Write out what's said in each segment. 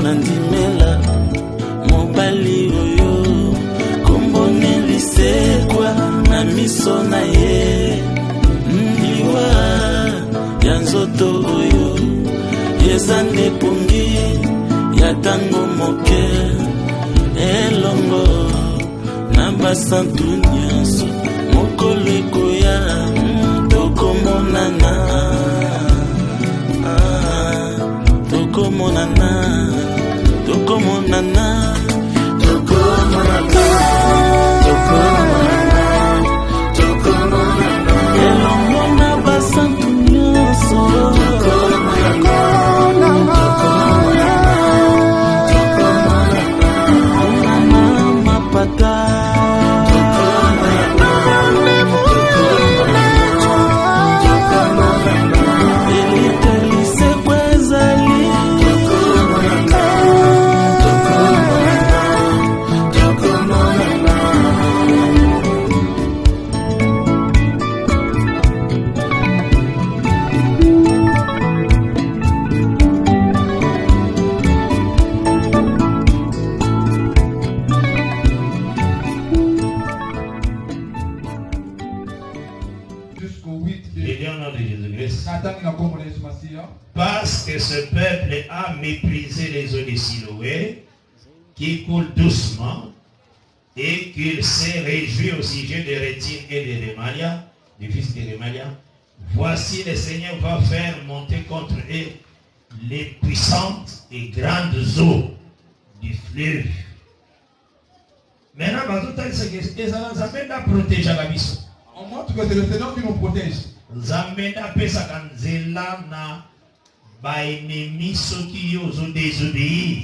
pona ndimela mobali oyo kombone lisekwa na miso na ye liwa ya nzoto oyo yeza ndepungi ya tango moke elongo na basantu nyonso mokolo ekoya tokomonana tokomonana tokomonana tokomonana tokomonana elongo na basantu nyonso tokomonana mapata parce que ce peuple a méprisé les eaux de Siloé qui coulent doucement et qu'il s'est réjoui au sujet de Rétine et de Rémalia, du fils de Rémalia. Voici le Seigneur va faire monter contre eux les puissantes et grandes eaux du fleuve. Maintenant, on montre que c'est le Seigneur qui nous protège. C'est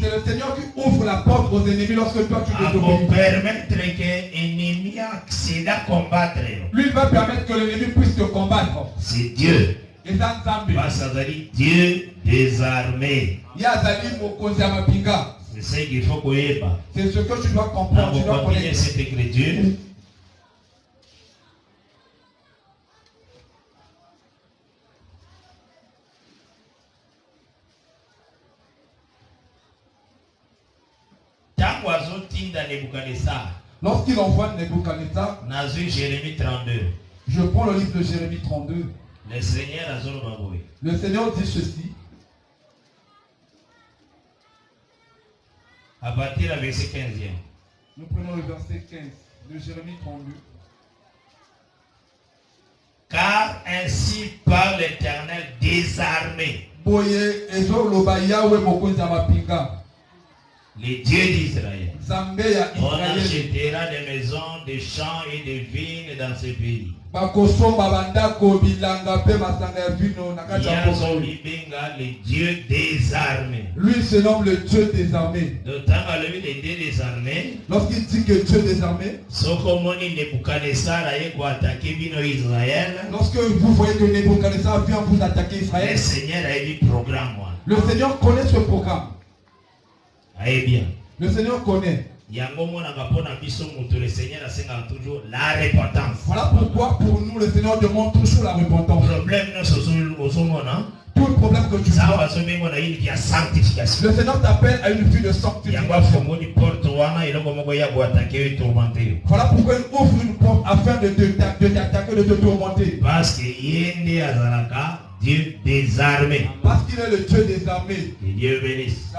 le Seigneur qui ouvre la porte aux ennemis lorsque toi tu désobéis. Permettre que l'ennemi accède à combattre. Lui il va permettre que l'ennemi puisse te combattre. C'est Dieu. Et ça Dieu des armées. C'est ce qu'il faut connaître. C'est ce que tu dois comprendre. Tu dois connaître cette écriture. Lorsqu'il envoie Nebuchadnezzar, Jérémie 32. Je prends le livre de Jérémie 32. Le Seigneur dit ceci. À partir du verset 15e. Nous prenons le verset 15 de Jérémie 32. Car ainsi parle l'Éternel des armées, les dieux d'Israël. On achètera des maisons, des champs et des vignes dans ce pays. Les dieux des armées. Lui se nomme le Dieu des armées. Les dieux des armées. Lorsqu'il dit que Dieu des armées, lorsque vous voyez que Nebuchadnezzar vient vous attaquer Israël, le Seigneur a dit programme. Le Seigneur connaît ce programme. Allez bien. Le Seigneur connaît. Le Seigneur a toujours la repentance. Voilà pourquoi pour nous le Seigneur demande toujours la repentance. Tout le problème que tu vois, le Seigneur t'appelle à une vie de sanctification. Voilà pourquoi il ouvre une porte afin de t'attaquer, de te tourmenter. Parce que Dieu des armées. Parce qu'il est le Dieu des armées. Que Dieu bénisse.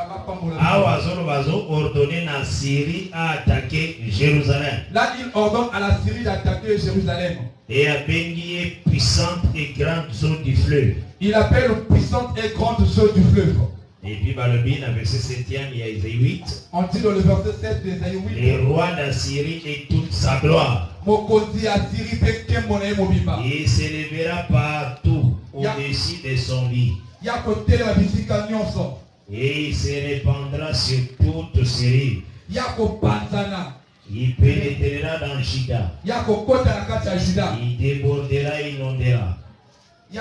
Ordonné la Syrie à attaquer Jérusalem. Là, il ordonne à la Syrie d'attaquer Jérusalem. Et à bénir puissante et grande eau du fleuve. Il appelle puissante et grande eau du fleuve. Et puis, dans le verset 7e, il y a Isaïe 8. On dit dans le verset 7 d'Isaïe 8. Les rois d'Assyrie et toute sa gloire. Il s'élèvera partout au-dessus de son lit. Et il se répandra sur toute Syrie. Il pénétrera dans Juda. Il débordera et inondera. Il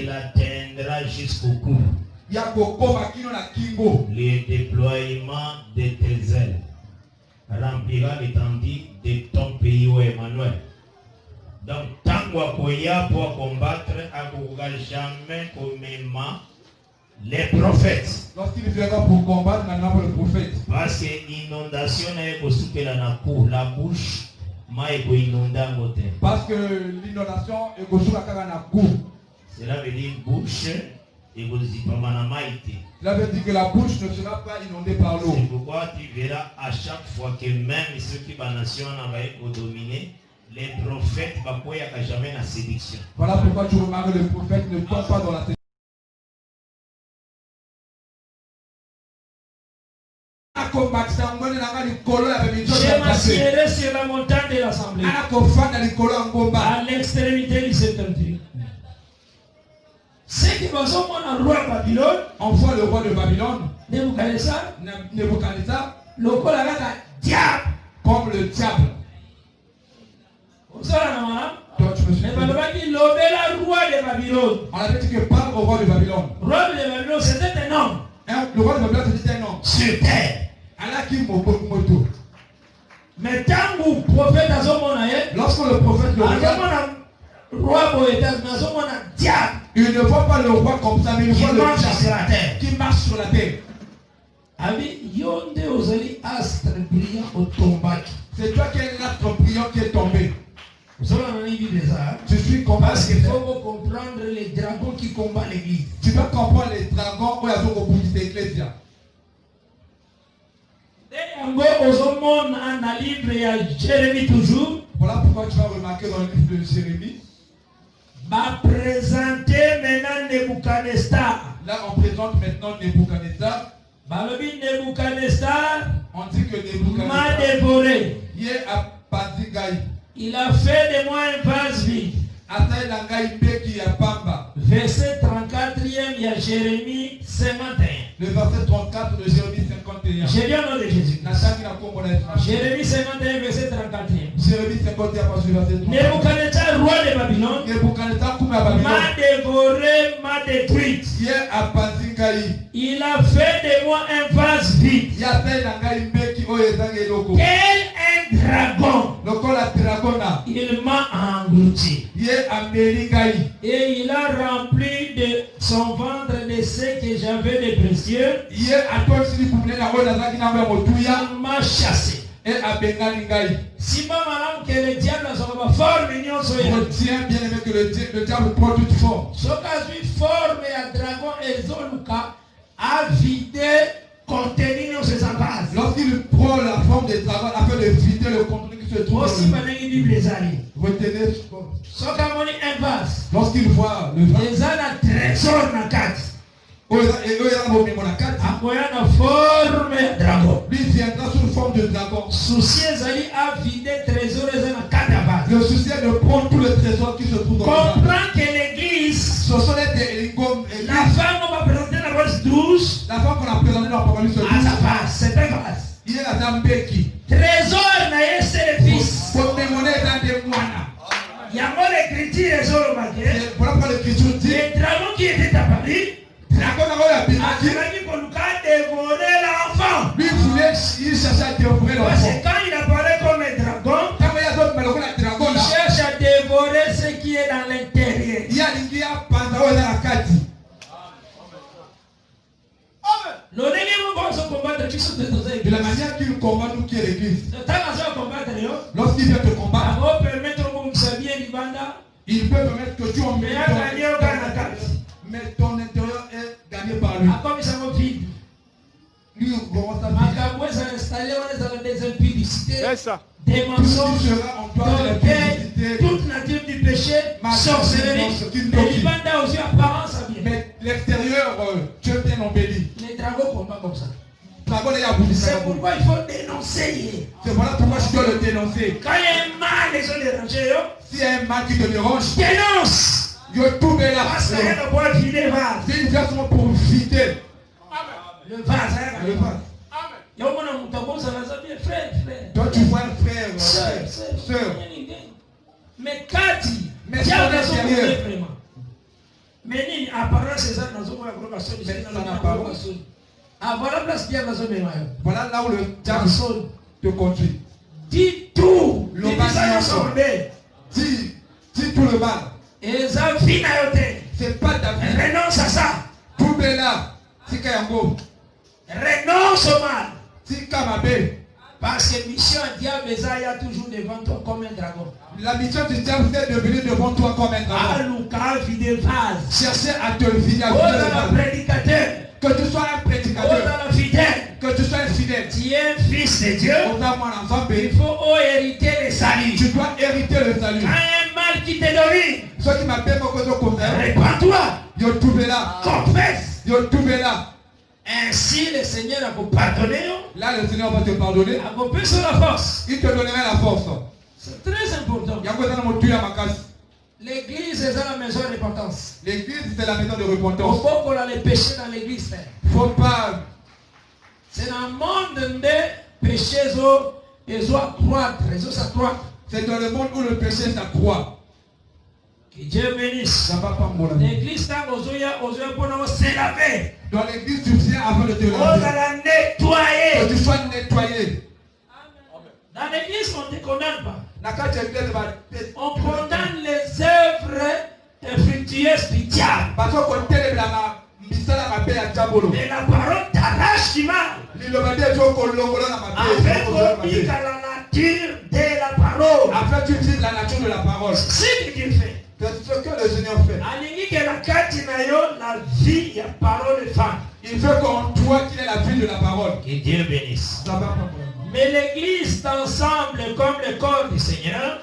atteindra jusqu'au cou. Le déploiement de tes ailes remplira l'étendue de ton pays, ô Emmanuel. Donc, tant qu'on pour combattre, on ne jamais commettre les prophètes. Lorsqu'il viendra pour combattre, maintenant le prophète. Parce que l'inondation la bouche, Parce que l'inondation est construite à la cour. cela veut dire bouche et vous dites pas manamaïté. Cela veut dire que la bouche ne sera pas inondée par l'eau. C'est pourquoi tu verras à chaque fois que même ceux qui vont nation pour dominer, les prophètes ne vont jamais la séduction. Voilà pourquoi tu remarques que le prophète ne tombe pas dans la séduction. J'ai m'assiéré sur la montagne de l'assemblée, à l'extrémité du septentrion. C'est qui va son roi Babylone, on voit le roi de Babylone, Nebuchadnezzar, le diable, comme le diable. vous savez, madame, Toi, tu me suis mais Babylone dit l'obéla roi de Babylone. On avait dit que parle au roi de Babylone. Roi de Babylone, c'était un homme Le roi de Babylone, c'était un homme. sur terre. Allah qui moto. Mais tant que le prophète a son nom, Lorsque le prophète le regarde, roi Boétas, mais son nom diable, il ne voit pas le roi comme ça, mais il qui voit le marche sur diable la terre. qui marche sur la terre. Abi yonde ozali astre brillant au tombaki. C'est toi qui es l'astre brillant qui est tombé. Vous savez, on a dit ça. Je suis combattu. Parce qu'il faut comprendre les dragons qui combattent l'église. Tu dois comprendre les dragons où ils ont repoussé l'église. Yango ozomona na livre ya Jérémie toujours. Voilà pourquoi tu vas remarquer dans le livre de Jérémie. Va présenter maintenant Nebuchadnezzar. Là, on présente maintenant Nebuchadnezzar. Balobi Nebuchadnezzar On dit que m'a Nebuchadnezzar dévoré. y est à Pazigaï. Il a fait de moi un vase vide. Ataï Langaï Beki à Pamba. Verset 34e, il y a Jérémie 51. Le verset 34 de Jérémie 51. J'ai dit au nom de Jésus. Jérémie 51, verset 34e. Jérémie 51, verset 34. Nebuchadnezzar, roi de Babylone, Nebuchadnezzar, comme à Babylone, m'a dévoré, m'a détruit. y est à Pazigaï. Il a fait de moi un vase vide. Y a Ataï Langaï Beki Oyezange Loko. Tel un dragon. Le col à Dragona. Il m'a englouti. Y est à Merigaï. Et il a rempli de son ventre de ce que j'avais de précieux. Y est à toi aussi pour venir à Oyezange Motuya. Il m'a chassé. Et à Bengalingaï. Si pas madame que le diable a son forme mignon soit. Retiens bien aimé que le diable prend toute forme. Ce cas une forme à dragon et zoluka a vidé contenu dans ses embases. Lorsqu'il prend la forme des dragons afin de vider le contenu qui se trouve Aussi dans pendant qu'il dit les alliés. retenez. Ce cas on est un vase. Lorsqu'il voit le vase. Les ana trésor na carte. Et eux, ils ont mis mon carte. Akoya na forme à dragon. Lui viendra sous forme de dragon. Souci ezali a vidé trésor et na carte à vase. Le souci est de prendre tout le trésor qui se trouve dans le vase. Comprends que l'église, Ce sont les lingom. la femme on va présenter la vase douce La femme qu'on a présentée dans l'Apocalypse à sa vase. C'est un vase. il est la dame Beki. Trésor na c'est le fils. Pour mémorer dans des moines. Il y a moi l'écriture et sur le baquet. Voilà pourquoi l'écriture dit. Les dragons qui étaient apparus, Dragon n'a pas a dit qu'on nous a dévoré l'enfant. lui voulait, il cherchait à dévorer Parce l'enfant. que quand il apparaît comme un dragon, Quand il y a d'autres mais le dragon il là. cherche à dévorer ce qui est dans l'intérieur. Il y a l'india panzao dans la carte. Le négligent va se combattre, tu sais, De la manière qu'il combat nous qui est l'église. le temps à se combattre, Lorsqu'il vient te combattre, on va permettre au monde de s'habiller du banda, il peut permettre que tu en mais à gagner au Canada. mais ton intérieur est gagné par lui. À comme ça me vide. Lui, on commence à Ma caboué s'est installé, on est dans des impudicités, C'est ça. des Tout mensonges, ce qui sera en toi de la d'orgueil, publicité. toute nature du péché, sorcellerie, et du banda aussi apparence à bien. Mais l'extérieur, tu es bien embelli. Les dragons combattent comme ça. Dragon est à bout de ça. C'est pourquoi il faut dénoncer. C'est voilà pourquoi je dois le dénoncer. Quand il y a un mal, les gens dérangés, S'il y a un mal qui te dérange, dénonce. je tout est là. Parce qu'il y a le bois vider vase. C'est une version pour vider Le vase, le vase. il y a un monde qui a frère, frère. Toi, tu vois un frère, Sœur. Mais Kati, Mais diable son a son intérieur. côté vraiment. Mais ni apparence c'est ça dans son approbation. Mais son apparence. Ah voilà place diable a son mémoire. Voilà là où le diable te conduit. Dis tout. Le Dis mal ça dans son bé. Dis tout le mal. Et ça vit à yote. C'est pas ta vie. Renonce à ça. Tout Renonce au mal. Tika mabe. Parce que mission diable il y a toujours devant toi comme un dragon. La mission du diable c'est de venir devant toi comme un dragon. Chercher à te vider. Prédicateur. Que tu sois un prédicateur. Que tu sois un fidèle. Tu es un fils de Dieu. Il faut hériter le salut. Tu dois hériter le salut. Un mal qui te domine. Ceux qui m'appellent répands-toi. Yo trouvé là. Confesse. Yo trouvé là. Ainsi le Seigneur va te pardonner. Là le Seigneur va te pardonner. La force. Il te donnera la force. C'est très important. L'église est la maison de repentance. L'église c'est la maison de repentance. Il faut qu'on a les péchés dans l'église. Faut pas. C'est dans le monde des péchés ils ont accroître, ils ont s'accroître. C'est dans le monde où le péché s'accroît. Que Dieu bénisse. Ça va pas mon ami. L'église pour se laver. Dans l'église tu viens avant de te laver. Nettoyer. Que tu sois nettoyé. Dans l'église on ne te condamne pas. On condamne les œuvres infructueuses du diable. Mais la parole t'arrache du mal. Afin qu'on pique à la nature de la parole. Afin que tu dises la nature de la parole. C'est ce que Dieu fait. C'est ce que le Seigneur fait. La vie, la parole de femme. Il veut qu'en toi qu'il ait la vie de la parole. Que Dieu bénisse. Ça va pas. Mais l'église d'ensemble comme le corps du Seigneur.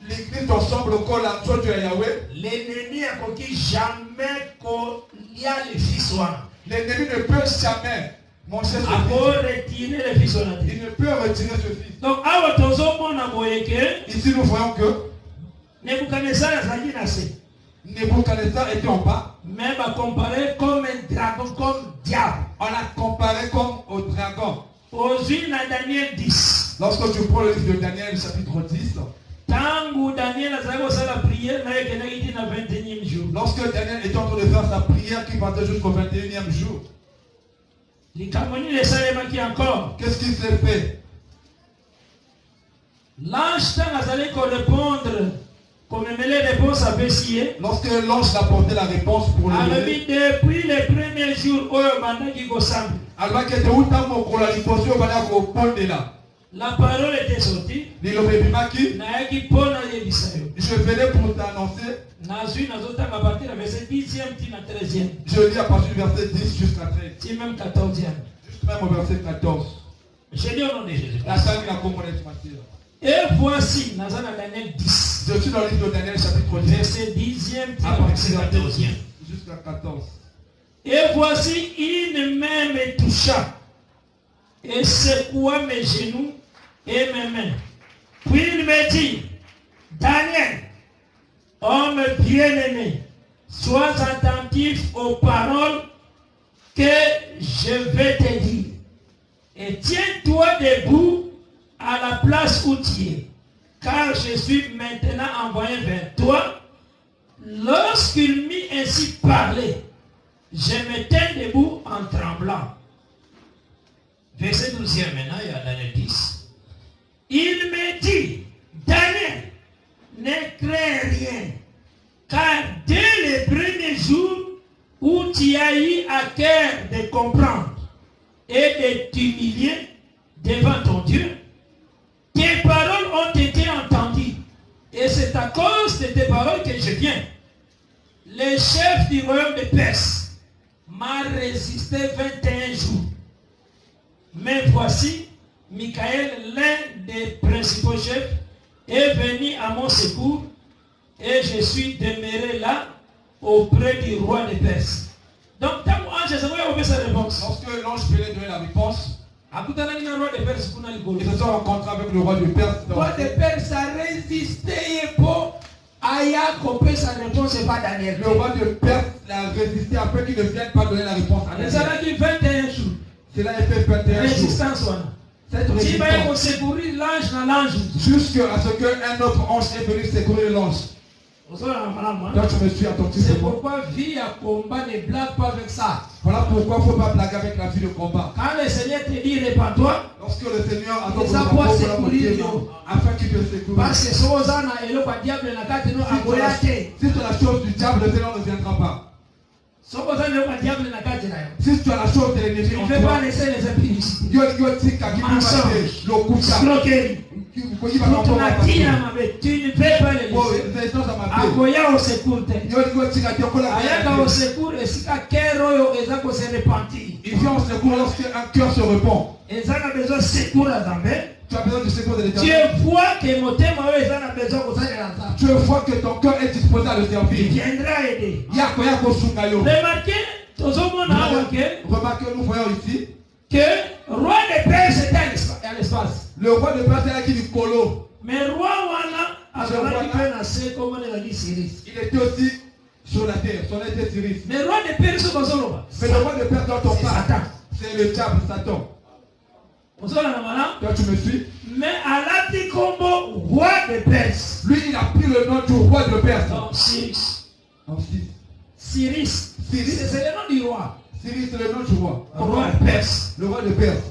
L'église d'ensemble comme la chose de Yahweh. L'ennemi a conquis jamais qu'il y a le fils. L'ennemi ne peut jamais manger ce fils. Retirer le fils. Il ne peut retirer ce fils. Donc, ici nous voyons que Nebuchadnezzar était en bas. Même à comparer comme un dragon, comme diable. On l'a comparé comme au dragon. Aujourd'hui, dans Daniel 10. Lorsque tu prends le livre de Daniel, chapitre 10. Lorsque Daniel était en train de faire sa prière qui partait jusqu'au 21e jour. Qu'est-ce qu'il s'est fait? L'ange allait répondre. Lorsque l'ange apportait la réponse pour le depuis les premiers jours, la parole était sortie. Je venais pour t'annoncer. Je lis à partir du verset 10 jusqu'à 13. Même 14e. Juste même au verset 14. Je lis au nom de Jésus. Et voici, dans Daniel 10. Je suis dans le livre de Daniel chapitre 10. Verset 10e à partir du 14e. Jusqu'à 14. Et voici, une main me toucha et secoua mes genoux et mes mains. Puis il me dit, Daniel, homme bien-aimé, sois attentif aux paroles que je vais te dire. Et tiens-toi debout à la place où tu es, car je suis maintenant envoyé vers toi. Lorsqu'il m'eut ainsi parlé, je me tins debout en tremblant. Verset 12e maintenant, il y a Daniel 10. Il me dit, Daniel, ne crains rien, car dès les premiers jours où tu as eu à cœur de comprendre et de t'humilier devant ton Dieu, tes paroles ont été entendues. Et c'est à cause de tes paroles que je viens. Le chef du royaume de Perse m'a résisté 21 jours. Mais voici, Michael, l'un des principaux chefs, est venu à mon secours et je suis demeuré là auprès du roi de Perse. Donc, je sais pas sa réponse. Lorsque l'ange venait donner la réponse, ils se sont rencontrés avec le roi de Perse. Le roi de Perse a résisté pour Aya couper sa réponse et pas Daniel. Le roi de Perse a résisté après qu'il ne vienne pas donner la réponse à Daniel. Ça a dit 21 jours. Cela a fait 21 jours. Résistance. Cette résistance. Secourir l'ange dans l'ange. Jusqu'à ce qu'un autre ange est venu secourir l'ange. Donc je me suis attentif. C'est pourquoi vie à combat ne blague pas avec ça. Voilà pourquoi il ne faut pas blaguer avec la vie de combat. Quand le Seigneur te dit répands-toi, lorsque le Seigneur a ton afin qu'il te secoue. Parce que si c'est la chose du diable, le Seigneur ne viendra pas. Si tu as la chose de l'énergie Tu en ne fais pas toi, laisser les impudicités. Tu ne fais pas les laisser. Akoya au secours. Ayaka au secours et si quelqu'un se repentir. Il vient au secours lorsqu'un cœur se repent. Et ça a besoin de secours à Zambé. Tu as besoin du secours de Tu l'Éternel. vois que mon thème a besoin de ça. Tu vois que ton cœur est disposé à le Il servir. viendra aider. Remarquez, Remarquez nous voyons ici que roi de Perse était à l'espace. le roi de Perse est qui du colo. Mais roi Wana a comme on a dit Syris. Il était aussi sur la terre. Son nom était Cyrus. Mais roi de Perse, Mais le roi de Perse dont on c'est parle, Satan. c'est le diable, Satan. Toi, tu me suis? Mais Alati Kombo, roi de Perse. Lui, il a pris le nom du roi de Perse. Non, Syris. En six. Syris. C'est le nom du roi. Cyrus, c'est le nom du roi. Roi de Perse. Le roi de Perse.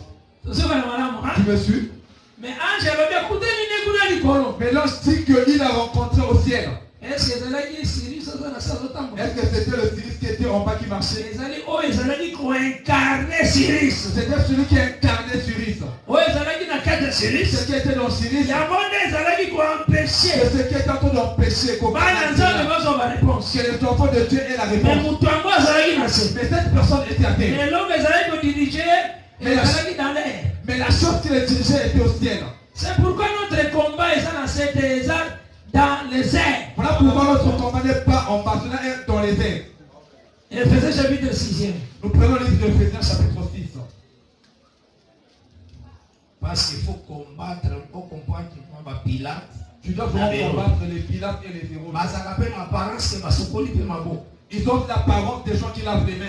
Tu me suis? Mais Angel, écoutez, Mais l'ange dit qu'il a rencontré au ciel. est-ce que c'est là qui est Syris? Est-ce que c'était le Cyrus qui était en bas qui marchait? Ils allaient incarner Syris. C'était celui qui incarnait Cyrus. Syris. Ce qui était dans Cyrus, Il y a des allaient empêcher. c'est ce qui est en train d'empêcher que les enfants de Dieu aient la Mais réponse. Mais cette personne était à terre. Mais la chose qui les dirigeait était au ciel. C'est pourquoi notre combat est dans les airs. Voilà pourquoi notre combat n'est pas en bas, cela est dans les airs. Éphésiens chapitre 6. Nous prenons le livre d'Éphésiens chapitre 6. Parce qu'il faut combattre, il faut comprendre qu'il faut combattre Pilate. Tu dois vraiment combattre les Pilates et les héros. Ils ont l'apparence des gens qui lavent les mains.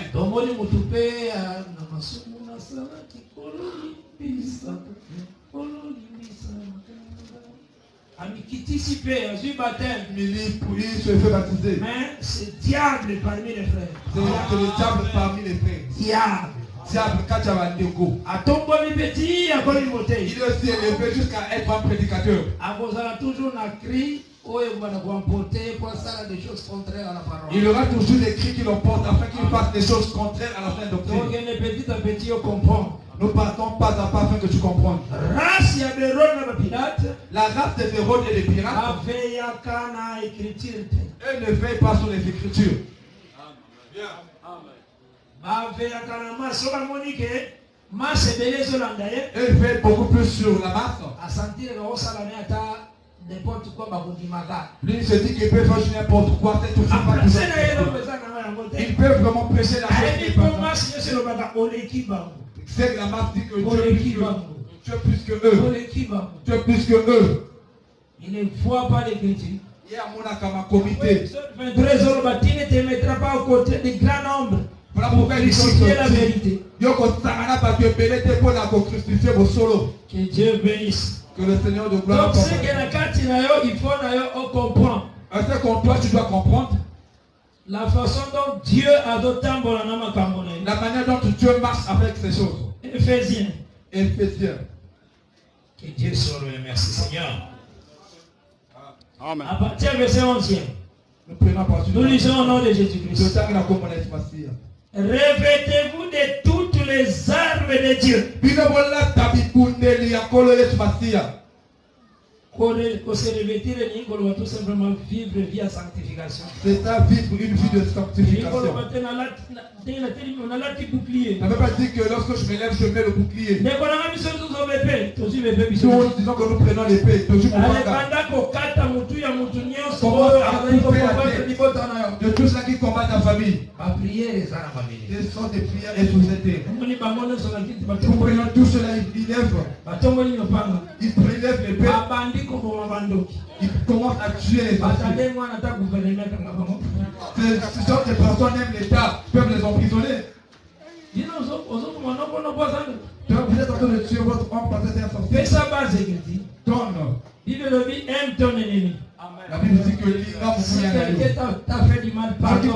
Il se fait baptiser. Mais c'est diable parmi les frères. C'est le diable parmi les frères. Diable. Diable, quand tu as un dégo. Il est aussi élevé jusqu'à être un prédicateur. Il aura toujours des cris qui l'emportent afin qu'il fasse des choses contraires à la sainte doctrine. Nous partons pas à pas afin que tu comprennes. La race des Hérode et des pirates, eux ne veillent pas sur les Écritures. Eux veillent beaucoup plus sur la masse. Lui il se dit qu'il peut faire n'importe quoi. Il peut vraiment prêcher la c'est que la masse dit que tu es plus que eux. Tu es plus que eux. Il ne voit pas l'écriture. Il y a mon comité. Ne te mettra pas aux côtés des grands nombres. Voilà pourquoi il dit la vérité. Que Dieu bénisse. Que le Seigneur de gloire. Donc c'est que la carte il faut comprendre. Est-ce que toi tu dois comprendre la façon dont Dieu a doté la manière dont Dieu marche avec ces choses. Éphésiens. Que Dieu soit loué. Merci Seigneur. Amen. À partir du verset 11. Nous lisons au nom de Jésus-Christ. Revêtez-vous de toutes les armes de Dieu. Se revêtir tout simplement vivre via sanctification. C'est ça, vivre une vie de sanctification. Ça ne veut pas dire que lorsque je me lève, je mets le bouclier. Nous disons que nous prenons l'épée. De tout cela qui combat ta famille. Ce sont des prières et sous-étés. Nous prenons tout cela, ils lèvent. Ils prélèvent l'épée. Ils commencent à tuer les esprits. Ce sont des personnes qui aiment l'État, peuvent les emprisonner. Vous êtes en train de tuer votre homme parce que c'est un sorcier. Fais sa base, Donne. Aime ton ennemi. La Bible dit que si quelqu'un t'a fait du mal, pardonne.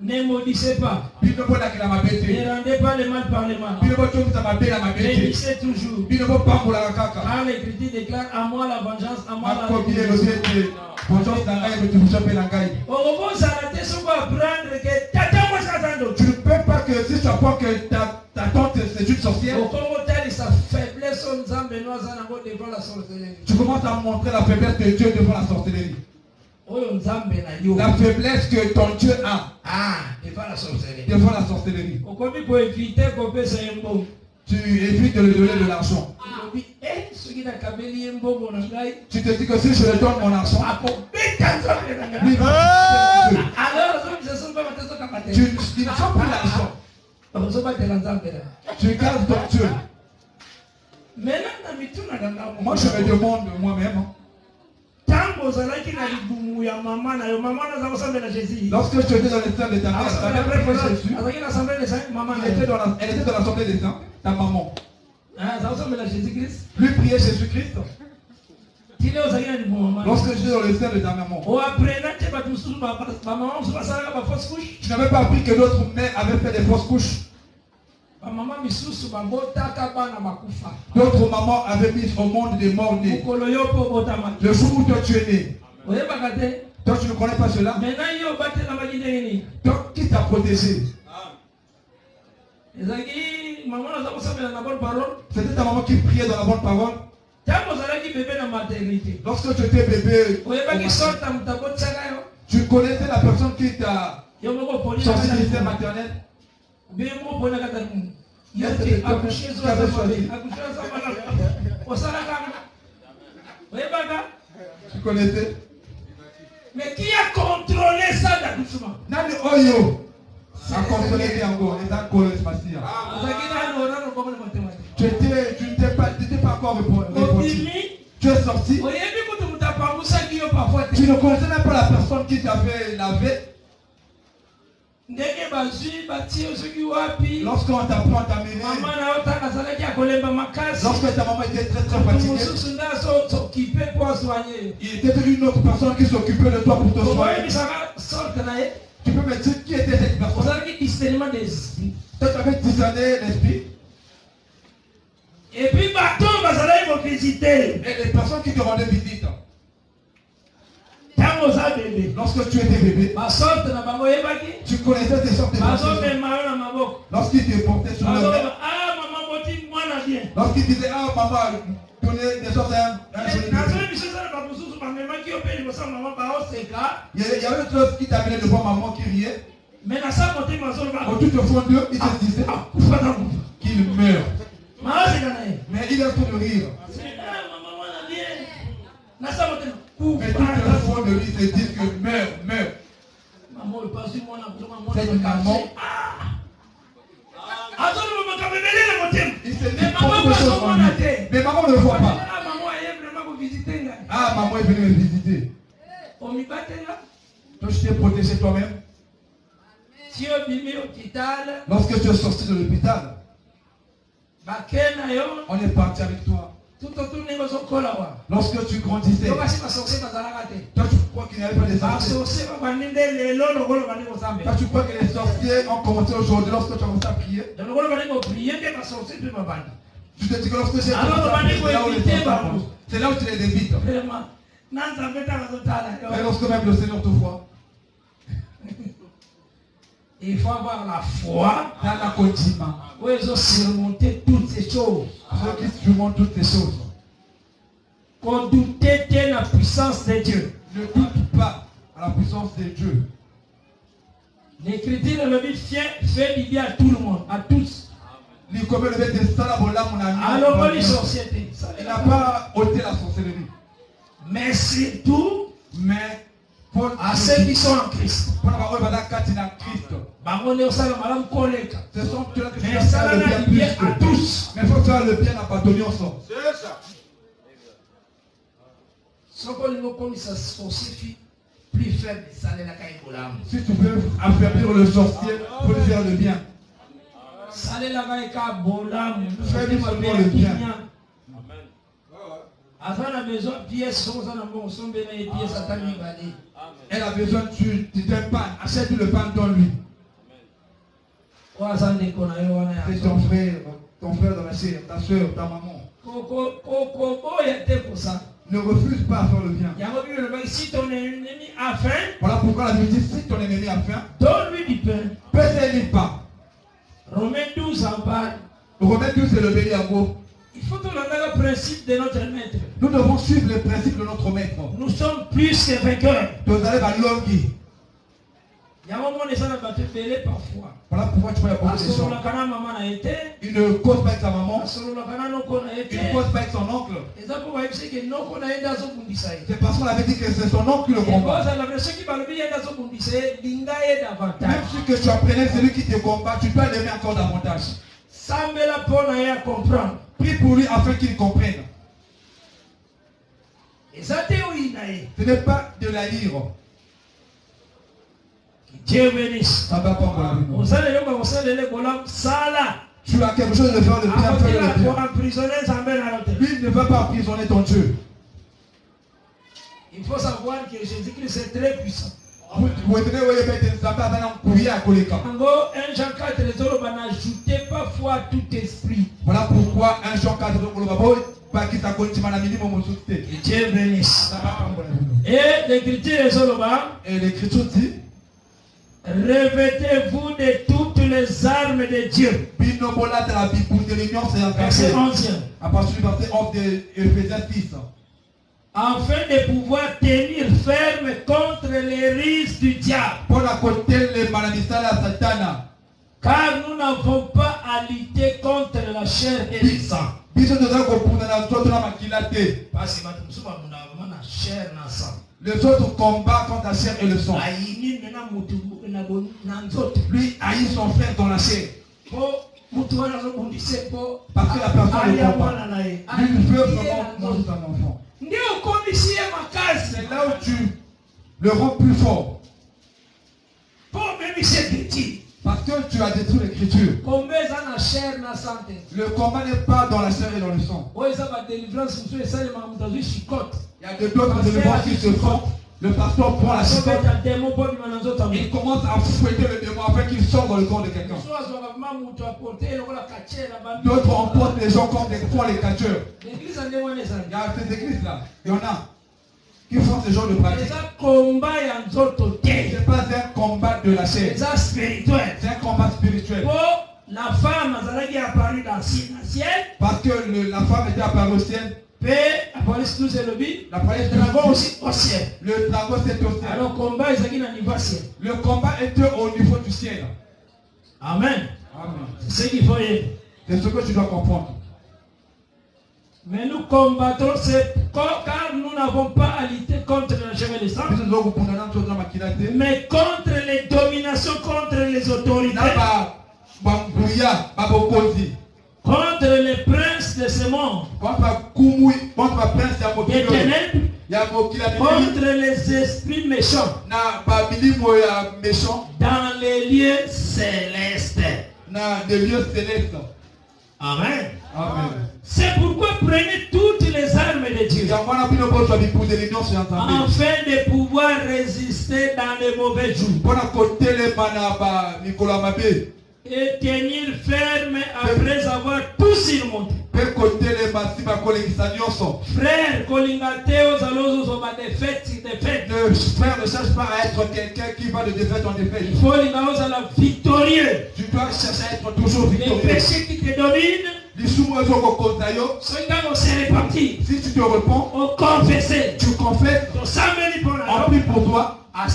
Ne maudissez pas. Ne rendez pas le mal par le mal. Bénissez toujours. Car l'Écriture déclare à moi la vengeance, à moi la rédemption. Tu ne peux pas que si tu apprends que ta tante c'est une sorcière, tu commences à montrer la faiblesse de Dieu devant la sorcellerie. La faiblesse que ton Dieu a devant la sorcellerie. Tu évites de lui donner de l'argent. Tu te dis que si je lui donne mon argent, lui va tu ne sens plus l'argent. Tu gardes ton Dieu. Moi je me demande moi-même. Lorsque je étais dans les temps de ta mère, elle était dans l'assemblée des saints, ta maman. Lui priait Jésus-Christ. Lorsque j'étais dans le sein de ta maman, tu n'avais pas appris que d'autres mères avaient fait des fausses couches. D'autres mamans avaient mis au monde des morts nés. Le jour où toi tu es né, toi tu ne connais pas cela. Donc qui t'a protégé? C'était ta maman qui priait dans la bonne parole. Lorsque tu étais bébé, tu connaissais la personne qui t'a sorti du sein maternel. Tu connaissais? Mais qui a contrôlé ça d'accouchement? Nani Oyo a contrôlé encore les alcools spatiaux. Tu n'étais pas encore répondu. Tu es sorti. Tu ne connaissais même pas la personne qui t'avait lavé. Lorsqu'on t'apprend à t'amener, lorsque ta maman était très fatiguée, il était une autre personne qui s'occupait de toi pour te soigner. Tu peux me dire qui était cette personne? Toi tu avais discerné l'esprit. Et puis visiter. Et les personnes qui te rendaient visite. Lorsque tu étais bébé, tu connaissais tes sortes de personnes. Lorsqu'ils te portaient sur le bras, lorsqu'ils disaient ah maman, donnez des sortes d'un joli bébé. Il y avait une chose qui t'amenait devant maman qui riait. Au tout au fond d'eux, ils te disaient qu'il meurt. Mais il est en train de rire. Mais tout le fond de lui se dit que meurs. Cette maman, il se dit beaucoup de choses en lui. Mais maman ne le voit pas. Ah, maman est venue me visiter. Toi, je t'ai protégé toi-même. Lorsque tu es sorti de l'hôpital, on est parti avec toi. Lorsque tu grandissais, toi tu crois qu'il n'y avait pas de sorciers. Toi tu crois que les sorciers ont commencé aujourd'hui lorsque tu as commencé à prier. Tu te dis que lorsque j'ai commencé, c'est là où tu les évites. Et lorsque même le Seigneur te voit, il faut avoir la foi dans la continue. Où ils ont surmonté toutes ces choses. Ceux qui surmontent toutes ces choses. Qu'on doutait de la puissance de Dieu. Ne doute pas à la puissance de Dieu. L'Écriture le but fait du bien à tout le monde, à tous. Alors les sociétés. Il n'a pas ôté la sorcellerie. Mais surtout, à ceux qui sont en Christ. Ce sont ceux qui mais ça le bien à tous. Mais il faut faire le bien à pardonner ensemble. C'est ça. Si tu veux affaiblir le sorcier, il faut lui faire le bien. Fais lui seulement le bien. Elle a besoin d'un pain. Achète le pain, donne-lui. C'est ton frère dans la chair, ta soeur, ta maman. Ne refuse pas à faire le bien. Si ton ennemi a faim, Voilà pourquoi la Bible dit, si ton ennemi a faim, donne-lui du pain. paie-lui pas. Romains 12 en parle. Romains 12, c'est le béni à gros. Il faut que l'on ait le principe de notre maître. Nous devons suivre les principes de notre maître. Nous sommes plus que vainqueurs. Nous allons à l'orgue. Il y a un moment où les gens ont battu belé parfois. Voilà pourquoi tu peux y avoir des gens. Il ne cause pas avec sa maman. Il ne cause pas avec son oncle. C'est parce qu'on avait dit que c'est son oncle qui le combat. Même si que tu apprenais celui qui te combat, tu dois l'aimer encore davantage. Prie pour lui afin qu'il comprenne. Ce n'est pas de la lire. Dieu bénisse. Ça va pas mal. Tu as quelque chose de faire de bien, fais le bien. Lui ne va pas emprisonner ton Dieu. Il faut savoir que Jésus-Christ est très puissant. Vous venez, vous avez été à Koleka. En 1 Jean 4, les autres n'ajoutez pas foi à tout esprit. Voilà pourquoi 1 Jean 4, que Dieu bénisse. Et l'écriture dit, revêtez-vous de toutes les armes de Dieu. Verset 11. À partir du verset 11 de Éphésiens 6. Afin de pouvoir tenir ferme contre les risques du diable. Car nous n'avons pas à lutter contre la chair et le sang. Les autres combattent contre la chair et le sang. Lui haït son frère dans la chair. Parce que la personne le combat. Lui veut vraiment manger son enfant. C'est là où tu le rends plus fort. Parce que tu as détruit l'écriture. Le combat n'est pas dans la chair et dans le sang. Il y a d'autres délivrances qui se font. Le pasteur prend la chicotte. Il commence à fouetter le démon afin qu'il sorte dans le corps de quelqu'un. D'autres emportent les gens comme des fois les catcheurs. Il y a ces églises-là. Il y en a qui font ce genre de pratique. Ce n'est pas un combat de la chair. C'est un combat spirituel. La femme est apparue dans le ciel. Parce que la femme était apparue au ciel. Le dragon aussi au ciel. Le dragon c'est au ciel. Alors combat ciel. Le combat était au niveau du ciel. Amen. Amen. C'est ce qu'il faut y. C'est ce que tu dois comprendre. Mais nous combattons car nous n'avons pas à lutter contre la chair et le sang. Mais contre les dominations, contre les autorités. Contre les princes de ce monde. Des ténèbres. Contre les esprits méchants. Dans les lieux célestes. Amen. Amen. C'est pourquoi prenez toutes les armes de Dieu. Afin de pouvoir résister dans les mauvais jours. Et tenir ferme après avoir tout surmonté. Frère, Kolingateo Zalozo va de fête sur des fêtes. Le frère ne cherche pas à être quelqu'un qui va de défaite en défaite. Il faut à la victorieux. Tu dois chercher à être toujours victorieux. Les péchés qui te dominent, c'est réparti. Si tu te réponds, on confesse. Tu confesses. On prie pour toi. Ta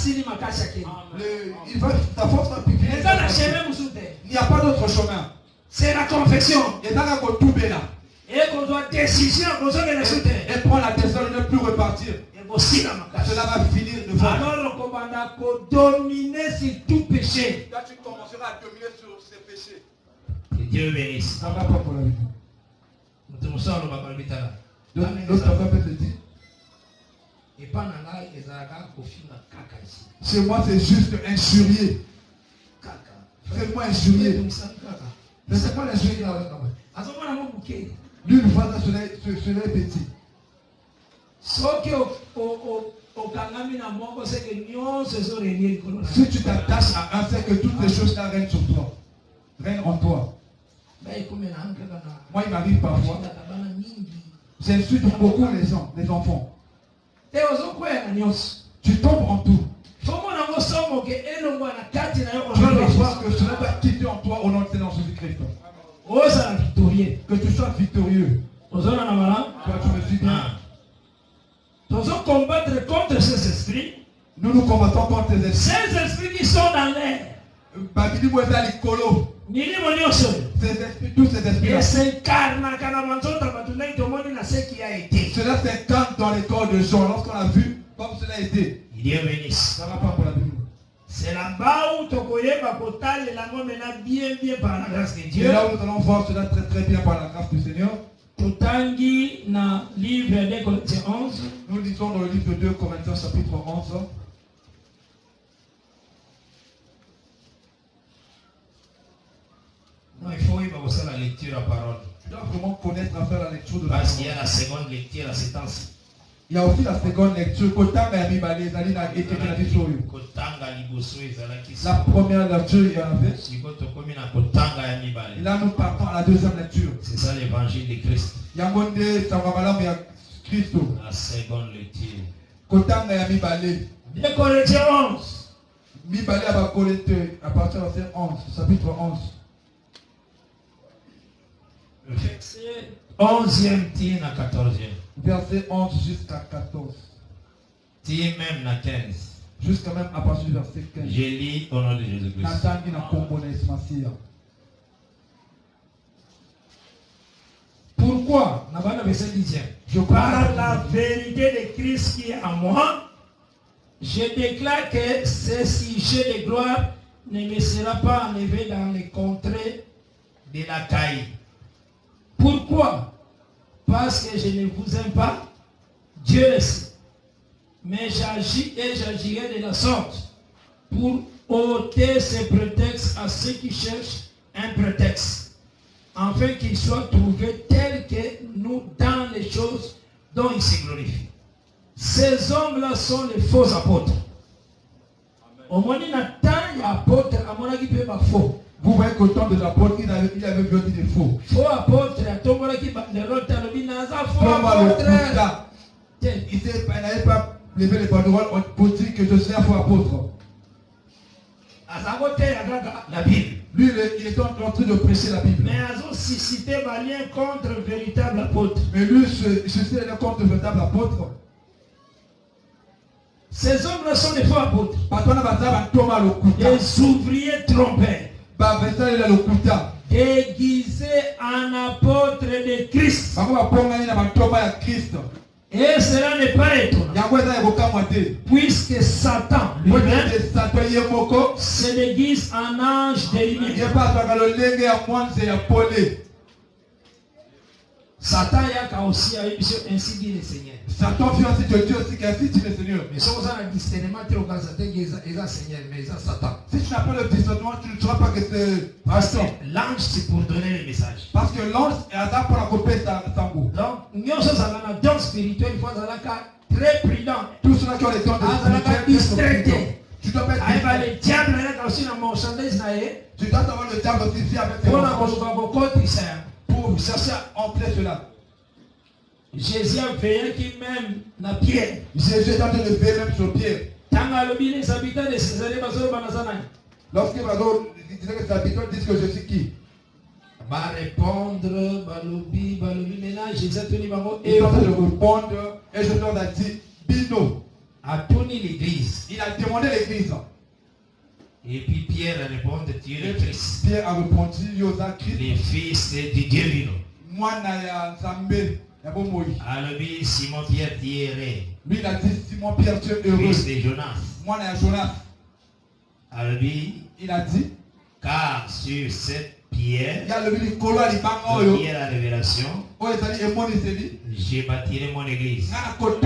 force va piquer. Il n'y a pas d'autre chemin. C'est la confession. Et dans la et qu'on doit décision, et prendre la décision de ne plus repartir. Cela va finir de voir. Alors on va dominer sur tout péché. Là tu commenceras à dominer sur ces péchés. Que Dieu bénisse. Ça va pas pour la vie. L'autre papa peut te dire. Chez moi c'est juste injurier. C'est moi injurier. Mais c'est pas l'injurier là. Lui, le voisin, ce n'est petit. Si tu t'attaches à un, c'est que toutes les choses règnent sur toi. règne en toi. Moi, il m'arrive parfois. J'insulte beaucoup les gens, les enfants. Tu tombes en tout. Tu dois voir que cela va quitter en toi au nom de Seigneur Jésus-Christ. Que tu sois victorieux. Toi, tu me suis bien. Nous allons combattre contre ces esprits. Nous combattons contre les esprits. Ces esprits qui sont dans l'air. Ces esprits, tous ces esprits. Et s'incarnent ce qui a été. Cela s'incarne dans les corps de gens. Lorsqu'on a vu comme cela a été. Dieu bénisse. Ça va pas pour la Bible. C'est là-bas où bien par la grâce de Dieu. Et là où nous allons voir cela très très bien par la grâce du Seigneur. Tutangi na livre de Corinthiens 11. Nous lisons dans le livre de 2 Corinthiens chapitre 11. Non, il faut y avoir la lecture à parole. Tu dois vraiment connaître à faire la lecture de la Parce qu'il y a la seconde lecture à ce temps-ci. Il y a aussi la seconde lecture. La première lecture, il y en avait. Et là, nous partons à la deuxième lecture. C'est ça l'évangile de Christ. La seconde lecture. 2 Corinthiens 11. À partir du verset 11, chapitre 11. Verset 11e à 14e. Verset 11 jusqu'à 14. Même à 15. Jusqu'à même à partir du verset 15. Je lis au nom de Jésus-Christ. Pourquoi? Je parle la vérité de Christ qui est en moi. Je déclare que ce sujet de gloire ne me sera pas enlevé dans les contrées de la caille. Pourquoi? Parce que je ne vous aime pas, Dieu le sait. Mais j'agis et j'agirai de la sorte pour ôter ces prétextes à ceux qui cherchent un prétexte, afin qu'ils soient trouvés tels que nous dans les choses dont ils se glorifient. Ces hommes-là sont les faux apôtres. Au moins, il y a apôtres, à mon avis, peut pas faux. Vous voyez qu'au temps de l'apôtre, il avait vu des faux. Faux apôtre, il y a tout le monde qui bat les routes, il y a faux apôtre. Il n'avait pas levé les banderoles pour dire que je suis un faux apôtre. La Bible. Lui, il était en train de prêcher la Bible. Mais ils ont suscité un lien contre le véritable apôtre. Mais lui, suscité un lien contre le véritable apôtre. Ces hommes-là sont des faux apôtres. Des ouvriers trompés. Déguisés en apôtres de Christ. Et cela n'est pas étonnant. Puisque Satan lui-même se déguise en ange de lumière. Satan a aussi ainsi dit le Seigneur. Satan fait ainsi de Dieu aussi qu'ainsi dit le Seigneur. Mais si on a un discernement, tu as Seigneur, mais il a Satan. Si tu n'as pas le discernement, tu ne sauras pas que c'est parce que l'ange c'est pour donner le message. Parce que l'ange est là pour accomplir sa goût. Donc, nous sommes dans un don spirituel, il faut être très prudent. Tous ceux qui ont les dons spirituels, tu dois pas être le diable est aussi dans mon chandelle. Tu dois avoir le diable aussi avec tes pour chercher à entrer cela. Jésus a veillé qui même la pierre. Jésus est en train de veiller même sur Pierre. Les habitants de Césarée, lorsque les habitants disent que je suis qui? Va répondre, balobi, maintenant Jésus a tenu et il est en train de répondre et je leur ai dit Bino. A tourné l'église. Il a demandé l'église. Et puis Pierre a répondu, tu es le Christ. Pierre a répondu, Yosa Christ. Le fils du Dieu vivant. Moi, Naya Zambé. Alors, Simon Pierre, tu es heureux. Lui, il a dit Simon Pierre, tu es heureux. Fils de Jonas. Moi, Naya Jonas. Alors, il a dit, car sur cette pierre, il y a le pierre la révélation, je bâtirai mon église. Donc,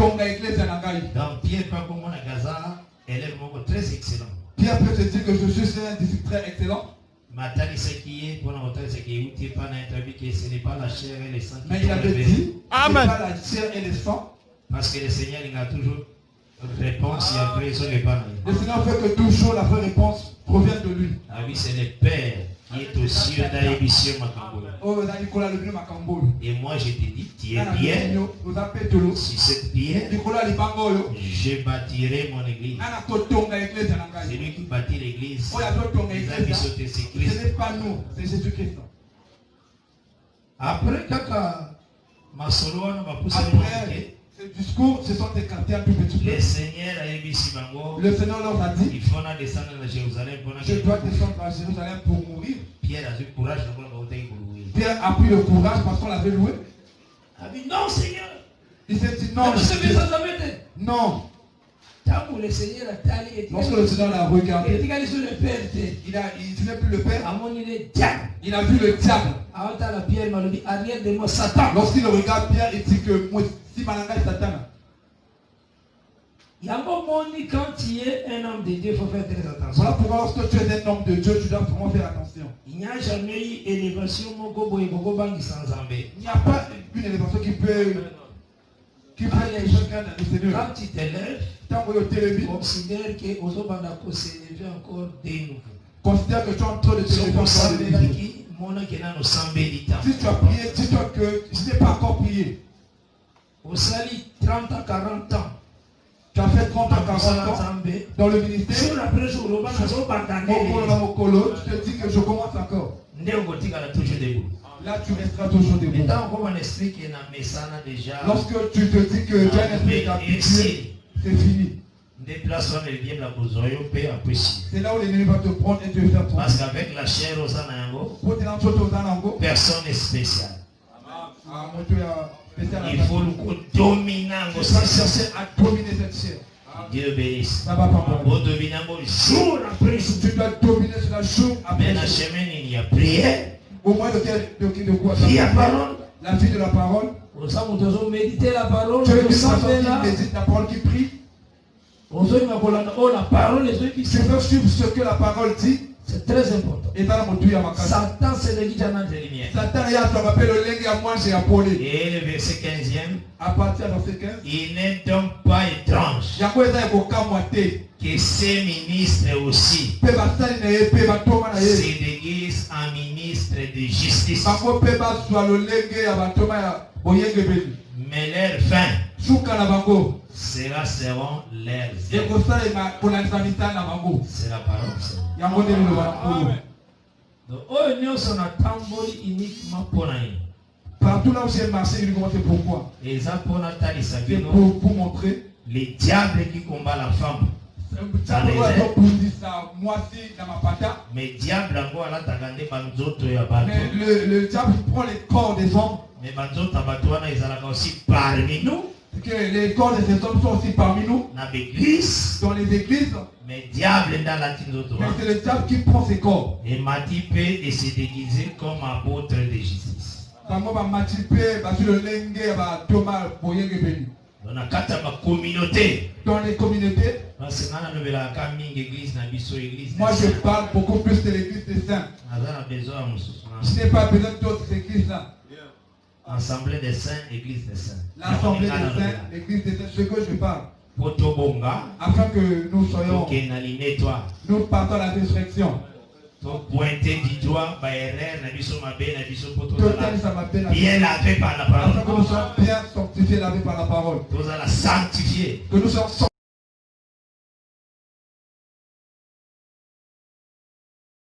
Pierre, pas comme mon Gaza, élève très excellent. Pierre peut te dire que je suis un disciple très excellent. Mais il avait dit, Amen. Ce n'est pas la chair et le sang. Parce que le Seigneur il a toujours réponse et après ils sont les parents. Le Seigneur fait que toujours la vraie réponse provient de lui. Ah oui, c'est le Père qui est aussi dans l'émission Makambola. Et moi je te dis, tu es bien. Si c'est bien, je bâtirai mon église. C'est lui qui bâtit l'église. Ce n'est pas nous, c'est Jésus-Christ. Après, ce discours, ce sont des quartiers un peu petits. Le Seigneur a émis Bango. Le Seigneur leur a dit, il faut descendre à Jérusalem. je dois descendre à Jérusalem pour mourir. Pierre a eu le courage. Pierre a pris le courage parce qu'on l'avait loué. Il a dit non Seigneur. Il s'est dit non. Non. Lorsque le Seigneur l'a regardé, il n'est plus le Père. Il a vu le diable. Lorsqu'il regarde Pierre, il dit que moi, si Malanga est Satan. Quand tu es un homme de Dieu, il faut faire très attention. Voilà pourquoi lorsque tu es un homme de Dieu, tu dois vraiment faire attention. Il n'y a jamais eu élévation sans Zambé. Il n'y a pas une élévation qui peut quelqu'un de Seigneur. Quand tu t'élèves, considère que Ozobandako s'élever encore des nouveaux. Considère que tu es en train de te lever encore des nouveaux. Si tu as prié, dis-toi que je n'ai pas encore prié. Au sali 30 à 40 ans. Tu as fait 30 à 40 ans dans le ministère. Tu te dis que je commence encore. Là, tu resteras toujours debout. Lorsque tu te dis que tu as un esprit d'habitué, c'est fini. C'est là où l'ennemi va te prendre et te faire tomber. Parce qu'avec la chair aux anangos, personne n'est spécial. Il faut le dominant. Tu vas chercher à dominer cette chair. Dieu bénisse. Ça va pas pour dominer jour après jour. Tu dois dominer sur la jour après jour. Mais la semaine, il y a prière. Au moins de quoi? Il y a parole. La vie de la parole. Méditer la parole. Tu es une médite la parole qui prie. La parole est tu veux suivre ce que la parole dit. C'est très important. Satan, c'est le guide de lumière. Satan, et le verset 15e. À partir du verset 15. Il n'est donc pas étrange que ces ministres aussi se déguisent en ministres de justice. Mais leur fin seront leurs œuvres. C'est la parole. Partout là où j'ai marché, il me pourquoi. C'est pour montrer les diables qui combattent la femme. Mais le diable prend les corps des hommes. Mais aussi parmi nous. Que les corps de ces hommes sont aussi parmi nous. Dans les églises. Mais diable dans la mais c'est le diable qui prend ses corps. Et Matipé et se déguiser comme apôtre de justice. Dans les communautés. Moi je parle beaucoup plus de l'église des saints. Je n'ai pas besoin d'autres églises là. Assemblée des saints, église des saints. L'assemblée des saints, l'église des saints, ce que je parle. Afin que nous soyons. Nous partons à la résurrection. Pointer du doigt, bien lavé par la parole. Afin que nous soyons bien sanctifiés, lavés par la parole. Nous allons sanctifier. Que nous soyons